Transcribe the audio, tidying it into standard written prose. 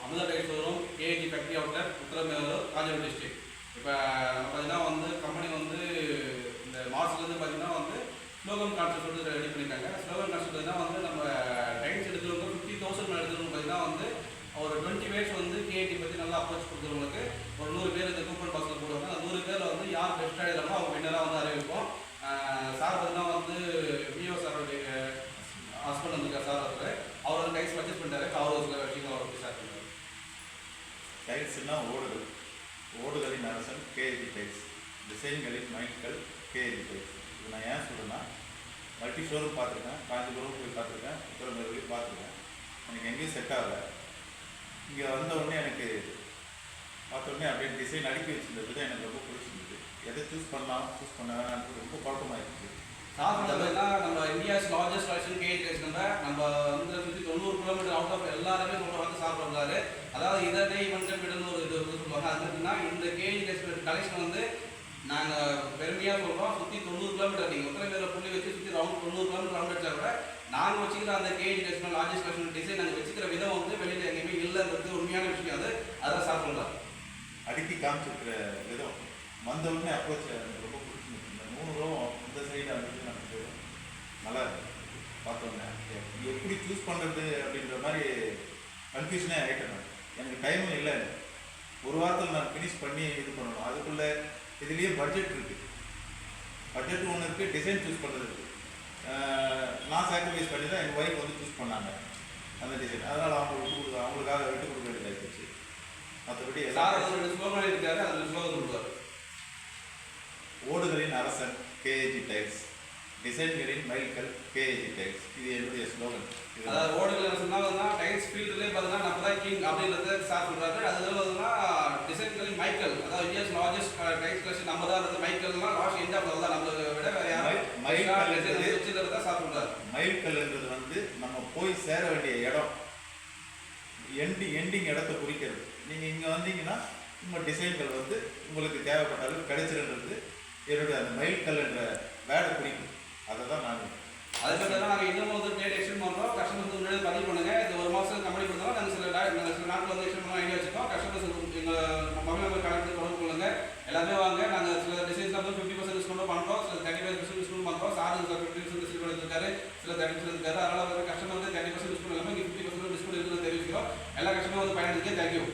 Amudha tiles showroom KG factory outlet Uttaramerur Kanchipuram district. இப்போ பார்த்தீங்கன்னா வந்து கம்பெனி வந்து இந்த மாதத்துலேருந்து பார்த்தீங்கன்னா வந்து ஸ்லோகன் கான்செப்ட் வந்து ரெடி பண்ணியிருக்காங்க. ஸ்லோகன் கான்செப்ட் பார்த்தீங்கன்னா வந்து நம்ம டைல்ஸ் எடுக்கிறவங்க 50,000 மேலே எடுக்கிறவங்க பார்த்தீங்கன்னா வந்து ஒரு 20 பேர்ஸ் வந்து கேடி பற்றி நல்லா அப்ரோச் கொடுக்குறவங்களுக்கு ஒரு 100 பேர் இந்த கூப்பன் பாக்ஸில் போடுவாங்க. அந்த 100 பேரில் வந்து யார் பெஸ்ட்டாக எழுதுறாங்களோ அவங்க வின்னராக வந்து அறிவிப்போம். சார் பார்த்தீங்கன்னா வந்து விஓ சாரோடைய ஹஸ்பண்ட் வந்துருக்கார் சார். அவர் வந்து டைல்ஸ் பர்ச்சேஸ் பண்ணிட்டாரு. அவர் ஒரு சில விஷயங்கள் அவர் ஸ்டார்ட் பண்ணுறாரு. டைல்ஸ்னா ஓடுகளின் அரசன் KLE tiles, டிசைன்களின் Michael KLE tiles. இது நான் ஏன் சொல்கிறேன்னா, மல்டி ஷோரூம் பார்த்துருக்கேன், காஞ்சிபுரம் போய் பார்த்துருக்கேன், உத்தரமேரூர் பார்த்துருக்கேன். எனக்கு எங்கேயும் செட் ஆகலை. இங்கே வந்த உடனே எனக்கு பார்த்த உடனே அப்படியே டிசைன் அடுக்கி வச்சுருந்தது தான் எனக்கு ரொம்ப பிடிச்சிருந்தது. எதை சூஸ் பண்ணலாம் சூஸ் பண்ண வேணான்னு ரொம்ப குழப்பமாக இருக்குது. நம்ம India's largest collection KG tiles நம்ம வந்து 90 கிலோமீட்டர் அவுட் ஆஃப் எல்லாருமே சொல்கிறாங்க சார் பண்ணுறாரு. அதாவது இதே ஈவெண்ட் மீடல்னு ஒரு இது சொல்லுவாங்க. அது எப்படின்னா இந்த கேஜி டைல்ஸ் கலெக்ஷன் வந்து நாங்கள் பெருமையாக சொல்கிறோம். சுற்றி 90 கிலோமீட்டர் நீங்கள் உத்தரமேரூர் புள்ளி வச்சு சுற்றி 90 கிலோமீட்டர் ரவுண்ட் அடிச்சா கூட நாங்கள் வச்சுக்கிற அந்த KG tiles largest collection design நாங்கள் வச்சுக்கிற விதம் வந்து வெளியில் எங்கேயுமே இல்லைன்றது உண்மையான விஷயம். அது அதான் சார் சொல்கிறார். அடுக்கி காமிச்சிருக்கிற விதம் வந்த உடனே அப்ரோச் ரொம்ப பிடிச்சிருக்கு. இந்த 3 ரூபா இந்த சைடு வந்துட்டு நமக்கு நல்லா பார்த்தோன்னே எப்படி சூஸ் பண்ணுறது அப்படின்ற மாதிரி கன்ஃபியூஷனே ஆகிட்டேன். எனக்கு டைமும் இல்லை. ஒரு வாரத்தில் நான் ஃபினிஷ் பண்ணி இது பண்ணணும். அதுக்குள்ளே இதுலேயே பட்ஜெட் இருக்குது. பட்ஜெட் ஒன்று இருக்குது, டிசைன் சூஸ் பண்ணுறது இருக்குது. நான் சாக்ரிஃபைஸ் பண்ணி தான் எங்கள் ஒய்ஃப் வந்து சூஸ் பண்ணாங்க அந்த டிசைன். அதனால் அவங்களுக்காக விட்டு கொடுக்க வேண்டியதாக இருந்துச்சு. மற்றபடி ஓடுகளின் அரசன் கேஏஜி டைல்ஸ், டிசைன்களின் மைல்கல் கேஏஜி டைல்ஸ். இது என்னுடைய ஸ்லோகன். அதாவது ஓடுகள் அரசன்னா டைல்ஸ் ஃபீல்டுலேயே பார்த்தீங்கன்னா நம்ம தான் கிங் அப்படின்றது சார் சொல்கிறாரு. அதுல பார்த்தீங்கன்னா டிசைன்களின் மைக்கேல், அதாவது இந்தியாஸ் லார்ஜஸ்ட் டைல்ஸ் கலெக்ஷன் நம்ம தான் இருந்தது. மைக்கேல்னா லாஸ்ட் இந்தியா தான் நம்மளை விட வேற யாரும் மைல்கல் தான் சார் சொல்கிறார். மைல்கல்ன்றது வந்து நம்ம போய் சேர வேண்டிய இடம், எண்டிங் இடத்த குறிக்கிறது. நீங்கள் இங்கே வந்தீங்கன்னா உங்கள் டிசைன்கள் வந்து உங்களுக்கு தேவைப்பட்ட அளவுக்கு கிடைச்சிருன்றது என்னுடைய அந்த மைல்கல் என்ற வேலை குறிக்கும். அதை தான் நான் அதுக்கு நாங்கள் இன்னும் வந்து டேட் எக்ஸ்டெண்ட் பண்ணுறோம். கஸ்டமர்ஸ் முன்னாடி பதிவு பண்ணுங்கள். இந்த ஒரு மாதம் கம்பெனி கொடுத்தாலும் நாங்கள் சில நாட்டில் வந்து எக்ஸ்டெண்ட் பண்ண ஐடியா வச்சுக்கோம். கஸ்டமர்ஸ் எங்கள் மொபைல் நம்பர் கனெக்ட் பண்ணி தொடர்பு கொள்ளுங்கள். எல்லாமே வாங்க. நாங்கள் சில டிசைன்ஸ் வந்து 50% டிஸ்கவுண்ட் பண்ணுறோம், சில 35% டிஸ்கவுண்ட் பண்ணுறோம். சார் 50% டிஸ்கவுண்ட் எடுத்துருக்காரு, சில 30% இருக்காரு. அதனால் கஸ்டமர் வந்து 30% டிஸ்கவுண்ட் எல்லாமே 50% டிஸ்கவுண்ட் இருக்குன்னு தெரிவிக்கிறோம். எல்லா கஸ்டமரும் வந்து பயன்படுத்தி தேங்க்யூ.